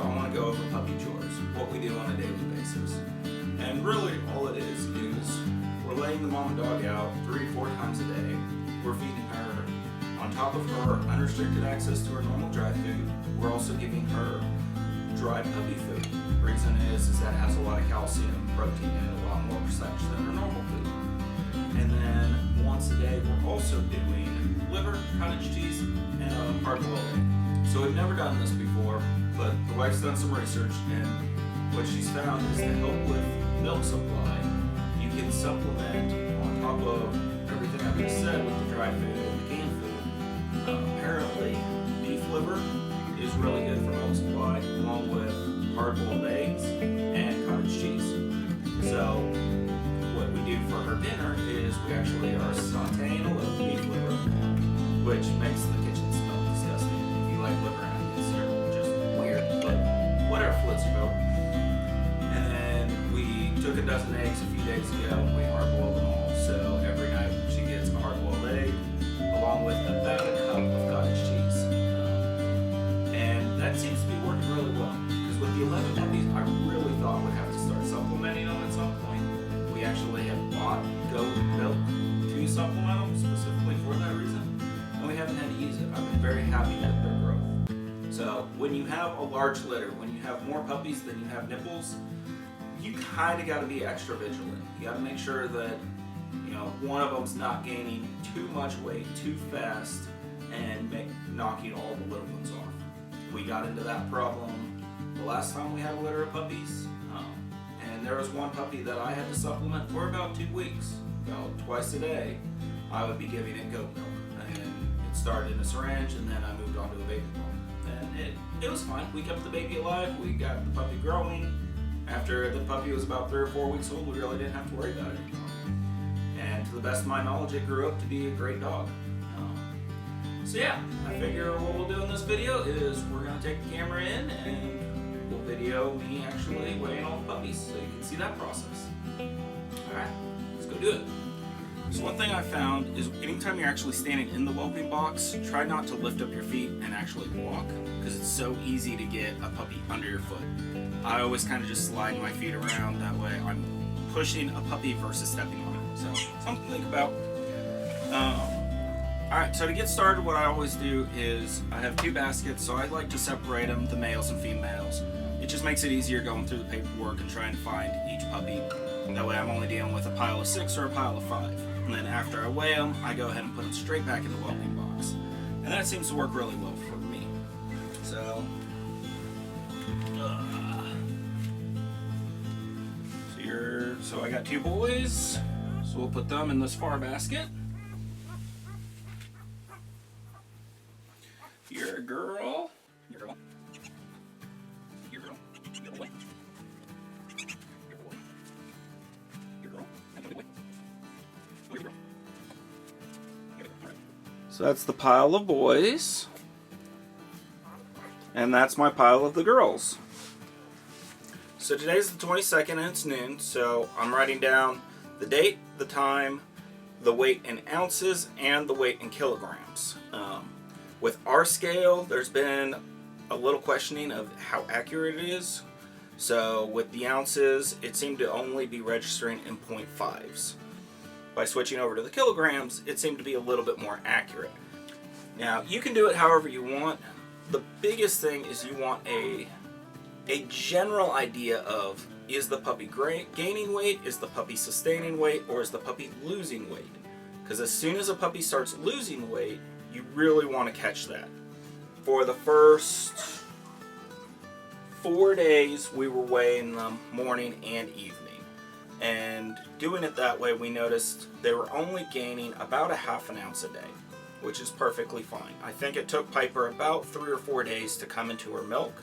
I want to go over puppy chores, what we do on a daily basis. And really all it is we're laying the mom and dog out 3 to 4 times a day. We're feeding her on top of her unrestricted access to her normal dry food. We're also giving her dry puppy food. The reason is that it has a lot of calcium, protein, and a lot more starch than her normal food. And then once a day we're also doing liver, cottage cheese, and a hard-boiled egg. So we've never done this before, but the wife's done some research, and what she's found is to help with milk supply, you can supplement on top of everything I've just said with the dry food and the canned food. Apparently, beef liver is really good for milk supply, along with hard-boiled eggs and cottage cheese. So what we do for her dinner is we actually are sauteing a little beef liver, which makes the kitchen smell disgusting. If you like liver onions, they're just weird, but whatever floats your boat. And then we took a dozen eggs a few days ago and we hard-boiled them all. So every night she gets a hard-boiled egg along with about a cup of cottage cheese. And that seems to be working really well. Because with the 11 puppies, I really thought we'd have to start supplementing them at some point. We actually have bought goat milk to supplement them specifically for that reason. And we haven't had to use it. I've been very happy with their growth. So when you have a large litter, when you have more puppies than you have nipples, you kind of got to be extra vigilant. You got to make sure that one of them's not gaining too much weight too fast and knocking all the little ones off. We got into that problem the last time we had a litter of puppies, and there was one puppy that I had to supplement for about 2 weeks. About twice a day, I would be giving it goat milk, and it started in a syringe, and then I moved on to a baby bottle, and it was fine. We kept the baby alive. We got the puppy growing. After the puppy was about 3 or 4 weeks old, we really didn't have to worry about it anymore. And to the best of my knowledge, it grew up to be a great dog. So yeah, I figure what we'll do in this video is we're going to take the camera in and we'll video me actually weighing all the puppies so you can see that process. Alright, let's go do it. So one thing I found is anytime you're actually standing in the whelping box, try not to lift up your feet and actually walk, because it's so easy to get a puppy under your foot. I always kind of just slide my feet around, that way I'm pushing a puppy versus stepping on it. So something to think about. Alright, so to get started, what I always do is I have 2 baskets, so I like to separate them, the males and females. It just makes it easier going through the paperwork and trying to find each puppy. That way I'm only dealing with a pile of 6 or a pile of 5. And then after I weigh them, I go ahead and put them straight back in the whelping box. And that seems to work really well for me. So I got 2 boys, so we'll put them in this far basket. You're a girl. You're a girl. You're a girl. You're a boy. You're a boy. You're a girl. And you're a boy. You're a girl. You're a girl. All right. So that's the pile of boys. And that's my pile of the girls. So today's the 22nd and it's noon, so I'm writing down the date, the time, the weight in ounces, and the weight in kilograms. With our scale, there's been a little questioning of how accurate it is. So with the ounces, it seemed to only be registering in 0.5s. By switching over to the kilograms, it seemed to be a little bit more accurate. Now, you can do it however you want. The biggest thing is you want a general idea of, is the puppy gaining weight, is the puppy sustaining weight, or is the puppy losing weight? Because as soon as a puppy starts losing weight, you really want to catch that. For the first 4 days, we were weighing them morning and evening. And doing it that way, we noticed they were only gaining about a ½ an ounce a day, which is perfectly fine. I think it took Piper about 3 or 4 days to come into her milk,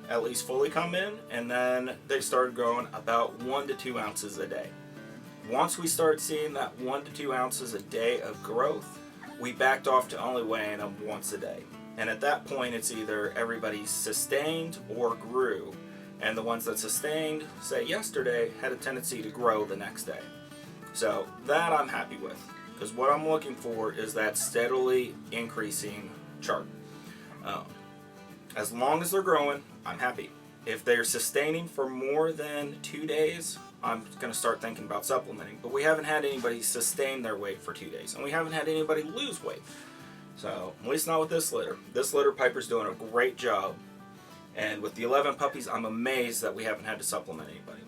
at least fully come in, and then they started growing about 1 to 2 ounces a day. Once we started seeing that 1 to 2 ounces a day of growth, we backed off to only weighing them once a day. And at that point, it's either everybody sustained or grew. And the ones that sustained, say yesterday, had a tendency to grow the next day. So that I'm happy with, because what I'm looking for is that steadily increasing chart. As long as they're growing, I'm happy. If they're sustaining for more than 2 days, I'm going to start thinking about supplementing. But we haven't had anybody sustain their weight for 2 days, and we haven't had anybody lose weight. So, at least not with this litter. This litter, Piper's doing a great job. And with the 11 puppies, I'm amazed that we haven't had to supplement anybody.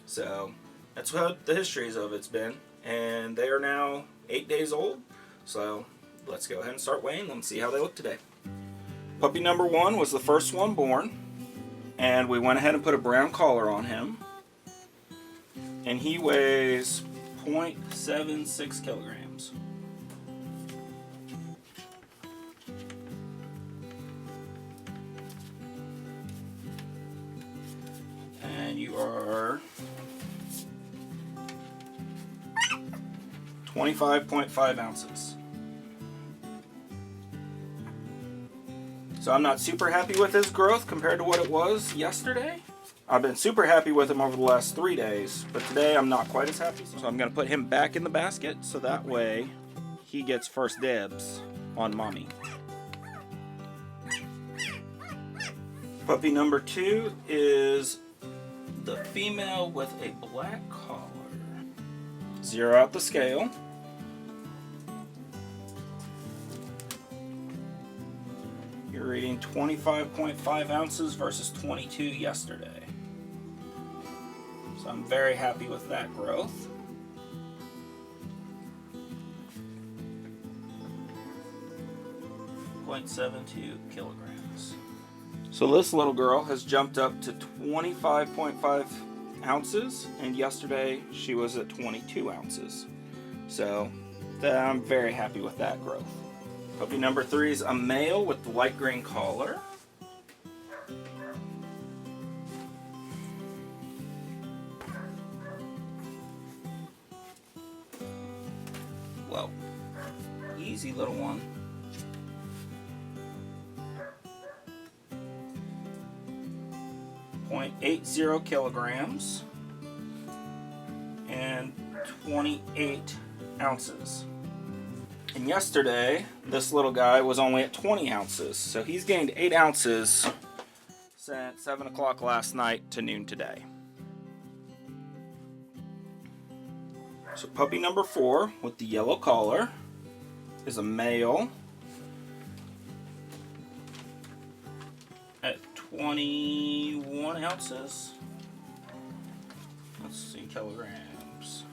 So, that's what the histories of it's been. And they are now 8 days old. So, let's go ahead and start weighing them and see how they look today. Puppy number 1 was the first one born. And we went ahead and put a brown collar on him. And he weighs 0.76 kilograms. And you are 25.5 ounces. So I'm not super happy with his growth compared to what it was yesterday. I've been super happy with him over the last 3 days, but today I'm not quite as happy. So I'm going to put him back in the basket so that way he gets first dibs on mommy. Puppy number 2 is the female with a black collar. Zero out the scale. You're reading 25.5 ounces versus 22 yesterday. So I'm very happy with that growth. .72 kilograms. So this little girl has jumped up to 25.5 ounces, and yesterday she was at 22 ounces. So I'm very happy with that growth. Puppy number 3 is a male with the light green collar. Whoa, easy little one. .80 kilograms and 28 ounces. And yesterday, this little guy was only at 20 ounces, so he's gained 8 ounces since 7 o'clock last night to noon today. So puppy number 4 with the yellow collar is a male at 21 ounces. Let's see, kilograms.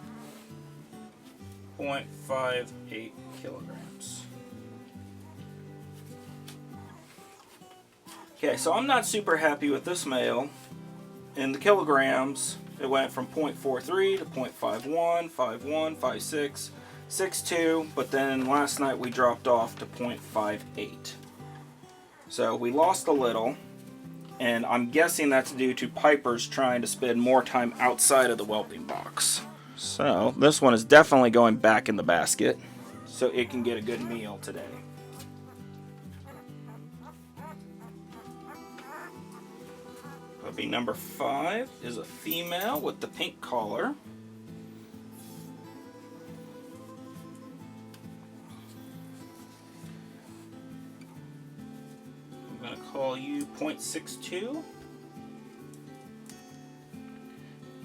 0.58 kilograms. Okay, so I'm not super happy with this male. In the kilograms, it went from 0.43 to 0.51, 51, 56, 62, but then last night we dropped off to 0.58. So we lost a little, and I'm guessing that's due to Piper's trying to spend more time outside of the whelping box. So this one is definitely going back in the basket so it can get a good meal today. Puppy number 5 is a female with the pink collar. I'm going to call you 0.62.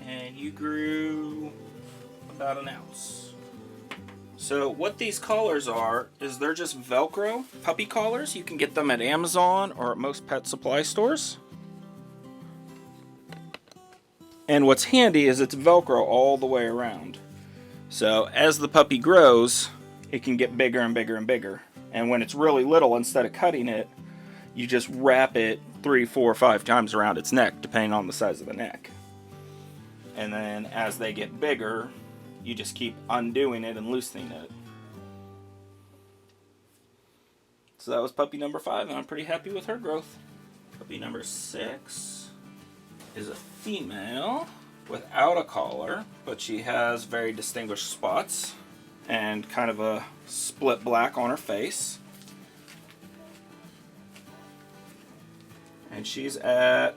And you grew about an ounce. So what these collars are is they're just Velcro puppy collars. You can get them at Amazon or at most pet supply stores. And what's handy is it's Velcro all the way around. So as the puppy grows, it can get bigger and bigger and bigger. And when it's really little, instead of cutting it, you just wrap it 3, 4, 5 times around its neck, depending on the size of the neck. And then as they get bigger, you just keep undoing it and loosening it. So that was puppy number 5, and I'm pretty happy with her growth. Puppy number 6 is a female without a collar, but she has very distinguished spots and kind of a split black on her face. And she's at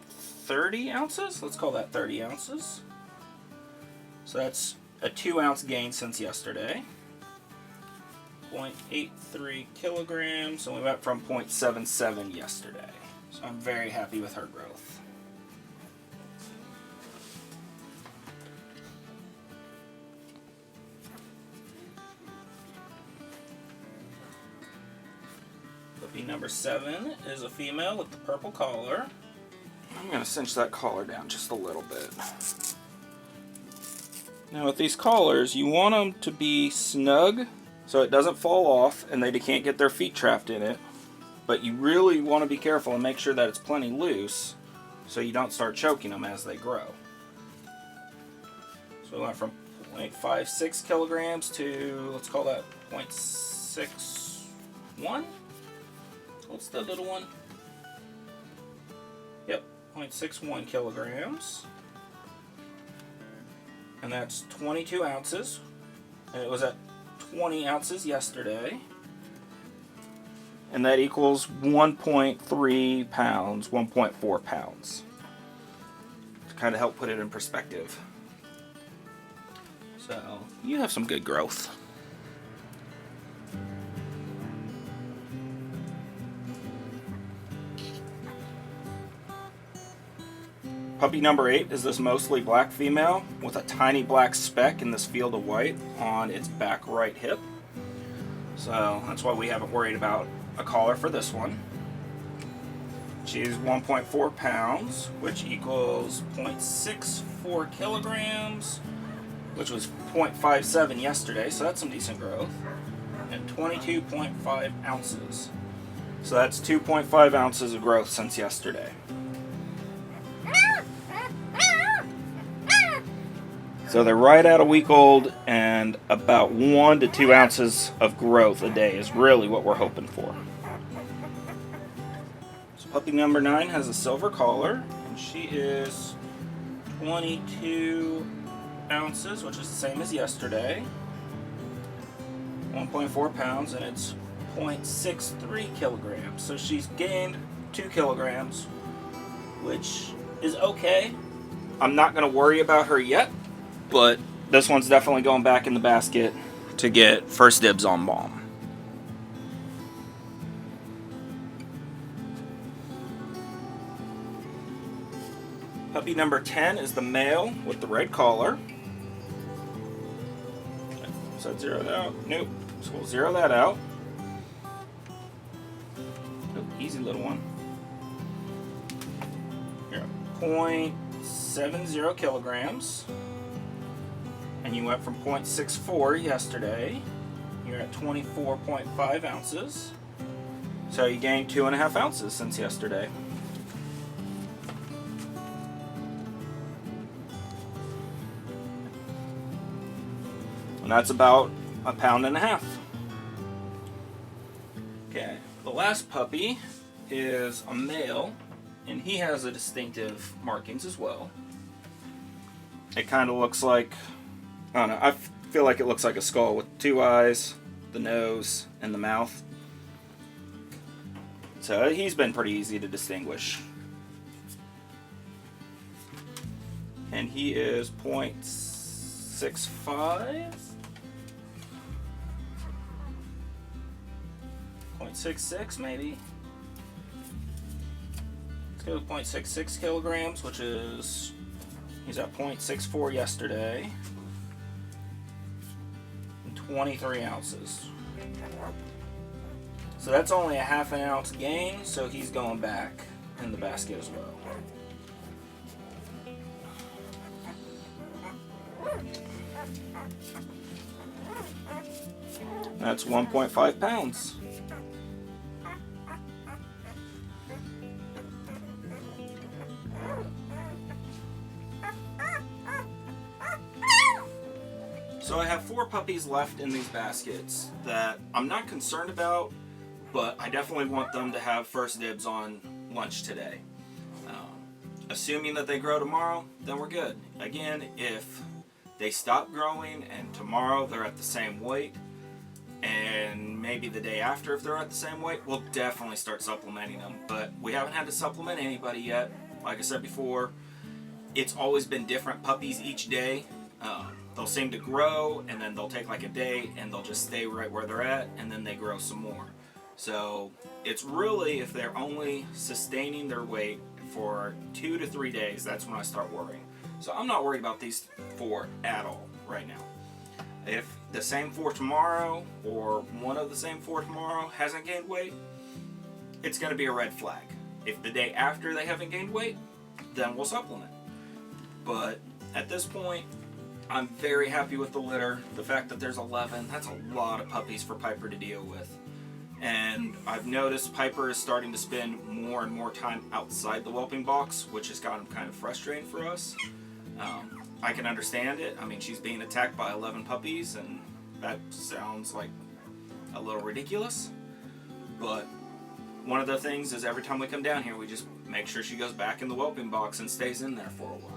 30 ounces. Let's call that 30 ounces. So that's a 2 ounce gain since yesterday. 0.83 kilograms, and we went from 0.77 yesterday. So So I'm very happy with her growth. Puppy number 7 is a female with the purple collar. I'm going to cinch that collar down just a little bit. Now with these collars, you want them to be snug so it doesn't fall off and they can't get their feet trapped in it. But you really want to be careful and make sure that it's plenty loose so you don't start choking them as they grow. So we went from 0.56 kilograms to, let's call that 0.61? What's the little one? Yep, 0.61 kilograms. And that's 22 ounces. And it was at 20 ounces yesterday. And that equals 1.3 pounds, 1.4 pounds. To kind of help put it in perspective. So, you have some good growth. Puppy number 8 is this mostly black female with a tiny black speck in this field of white on its back right hip. So that's why we haven't worried about a collar for this one. She's 1.4 pounds, which equals 0.64 kilograms, which was 0.57 yesterday, so that's some decent growth, and 22.5 ounces. So that's 2.5 ounces of growth since yesterday. So they're right at a week old, and about 1 to 2 ounces of growth a day is really what we're hoping for. So puppy number 9 has a silver collar, and she is 22 ounces, which is the same as yesterday. 1.4 pounds, and it's 0.63 kilograms. So she's gained 2 kilograms, which is okay. I'm not going to worry about her yet. But this one's definitely going back in the basket to get first dibs on mom. Puppy number 10 is the male with the red collar. So I'd zero that out. Nope. So we'll zero that out. Oh, easy little one. Here, 0.70 kilograms. And you went from 0.64 yesterday. You're at 24.5 ounces. So you gained 2.5 ounces since yesterday. And that's about 1.5 pounds. Okay, the last puppy is a male, and he has a distinctive markings as well. It kind of looks like, I don't know, I feel like it looks like a skull with 2 eyes, the nose, and the mouth. So he's been pretty easy to distinguish. And he is 0.65? 0.66 maybe? Let's go with 0.66 kilograms, which is, he's at 0.64 yesterday. 23 ounces. So that's only a 1/2 ounce gain, so he's going back in the basket as well. That's 1.5 pounds. So I have 4 puppies left in these baskets that I'm not concerned about, but I definitely want them to have first dibs on lunch today. Assuming that they grow tomorrow, then we're good. Again, if they stop growing and tomorrow they're at the same weight, and maybe the day after if they're at the same weight, we'll definitely start supplementing them. But we haven't had to supplement anybody yet. Like I said before, it's always been different puppies each day. They'll seem to grow, and then they'll take like a day, and they'll just stay right where they're at, and then they grow some more. So it's really, if they're only sustaining their weight for 2 to 3 days, that's when I start worrying. So I'm not worried about these 4 at all right now. If the same 4 tomorrow, or one of the same 4 tomorrow hasn't gained weight, it's going to be a red flag. If the day after they haven't gained weight, then we'll supplement. But at this point, I'm very happy with the litter. The fact that there's 11, that's a lot of puppies for Piper to deal with. And I've noticed Piper is starting to spend more and more time outside the whelping box, which has gotten kind of frustrating for us. I can understand it. I mean, she's being attacked by 11 puppies, and that sounds like a little ridiculous. But one of the things is every time we come down here, we just make sure she goes back in the whelping box and stays in there for a while.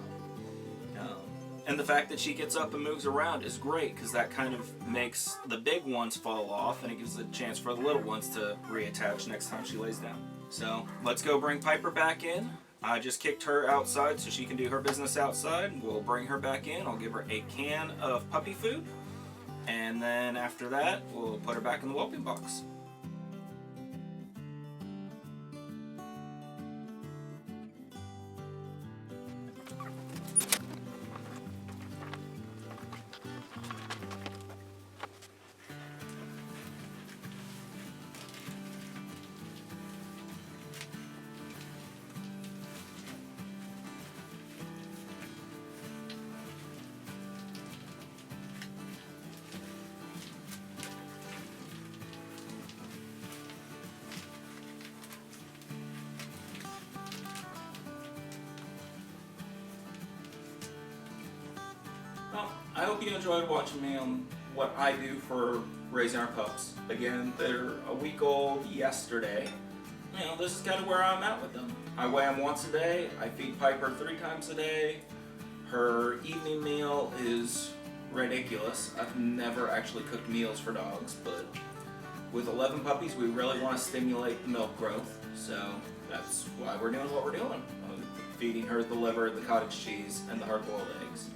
And the fact that she gets up and moves around is great, because that kind of makes the big ones fall off, and it gives a chance for the little ones to reattach next time she lays down. So let's go bring Piper back in. I just kicked her outside so she can do her business outside. We'll bring her back in. I'll give her a can of puppy food, and then after that, we'll put her back in the whelping box. Well, I hope you enjoyed watching me on what I do for raising our pups. Again, they're a week old yesterday. You know, this is kind of where I'm at with them. I weigh them once a day. I feed Piper 3 times a day. Her evening meal is ridiculous. I've never actually cooked meals for dogs, but with 11 puppies, we really want to stimulate the milk growth. So that's why we're doing what we're doing. Feeding her the liver, the cottage cheese, and the hard-boiled eggs.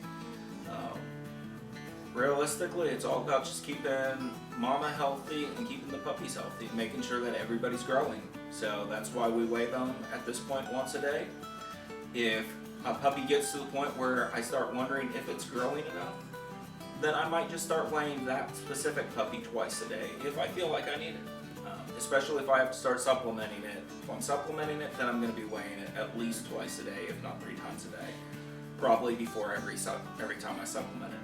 Realistically, it's all about just keeping mama healthy and keeping the puppies healthy, making sure that everybody's growing. So that's why we weigh them at this point once a day. If a puppy gets to the point where I start wondering if it's growing enough, then I might just start weighing that specific puppy twice a day if I feel like I need it. Especially if I have to start supplementing it. If I'm supplementing it, then I'm going to be weighing it at least twice a day, if not 3 times a day. Probably before every time I supplement it.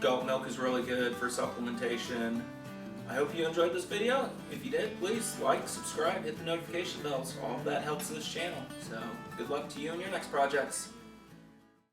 Goat milk is really good for supplementation. I hope you enjoyed this video. If you did, please like, subscribe, hit the notification bells. All of that helps this channel. So good luck to you and your next projects.